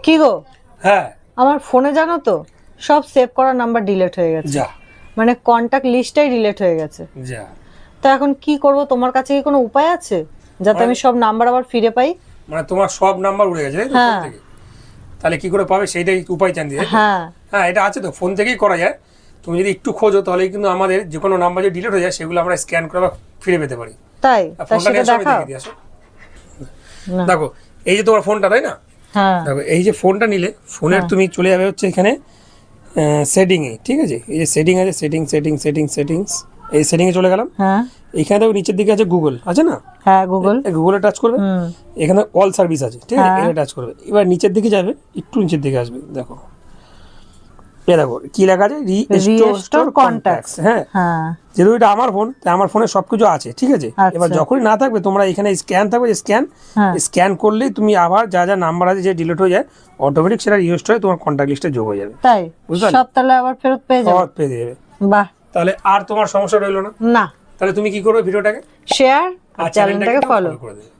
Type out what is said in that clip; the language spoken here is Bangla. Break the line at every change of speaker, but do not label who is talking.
কি গো?
হ্যাঁ
আমার ফোনে জানো তো সব সেভ করা নাম্বার ডিলিট হয়ে গেছে।
যা
মানে কন্টাক্ট লিস্টটাই ডিলিট হয়ে গেছে।
যা
তো এখন কি করব? তোমার কাছে কি কোনো উপায় আছে যাতে আমি সব নাম্বার আবার ফিরে পাই?
মানে তোমার সব নাম্বার উড়ে গেছে তাই তো ফোন
হ্যাঁ।
থেকে? তাহলে কি করে পাবে সেইটাই উপায় চান দিয়ে?
হ্যাঁ
হ্যাঁ এটা আছে তো, ফোন থেকেই করা যায়। তুমি যদি একটু খোঁজো তাহলে কিন্তু আমাদের যে কোনো নাম্বার যদি ডিলিট হয়ে যায় সেগুলো আমরা স্ক্যান করে আবার ফিরে পেতে পারি।
তাই?
আর
তা
ফোনটা
সেটা
নিয়ে আসো, আমি
দেখাও।
দেখিয়ে দিই, আসো।
না।
দেখো এই যে তোমার ফোনটা, তাই না?
হ্যাঁ
দেখো এই যে ফোনটা নিলে ফোনের তুমি চলে যাবে হচ্ছে এখানে সেটিংয়ে, ঠিক আছে? এই যে সেটিং আছে, সেটিংস, এই সেটিংয়ে চলে গেলাম।
হ্যাঁ
এখানে দেখো নিচের দিকে আছে গুগল, আছে না?
হ্যাঁ গুগল।
গুগলে টাচ করবে, এখানে অল সার্ভিস আছে, ঠিক আছে?
হ্যাঁ।
এটা টাচ করবে। এবার নিচের দিকে যাবে, একটু নিচের দিকে আসবে, দেখো এ দেখো কি লেখা আছে, রিস্টোর কন্ট্যাক্টস। হ্যাঁ
হ্যাঁ
যেহেতু এটা আমার ফোন, তাই আমার ফোনে সবকিছু আছে, ঠিক আছে?
আচ্ছা।
এবার যখনই না থাকবে তোমরা এখানে স্ক্যান থাকবে, স্ক্যান
হ্যাঁ।
স্ক্যান করলেই তুমি আবার যা যা নাম্বার আছে যে ডিলিট হয়ে যায় অটোমেটিক সেটা রিস্টোর হয়ে তোমার কন্ট্যাক্ট লিস্টে যোগ হয়ে যাবে।
তাই?
বুঝতে পারলে?
সব তাহলে আবার ফেরত পেয়ে যাবো?
সব পেয়ে যাবে।
বাহ।
তাহলে আর তোমার সমস্যা রইলো না।
না।
তাহলে তুমি কি করবে, ভিডিওটাকে
শেয়ার আর
আর
চ্যানেলটাকে ফলো
করে দেবে।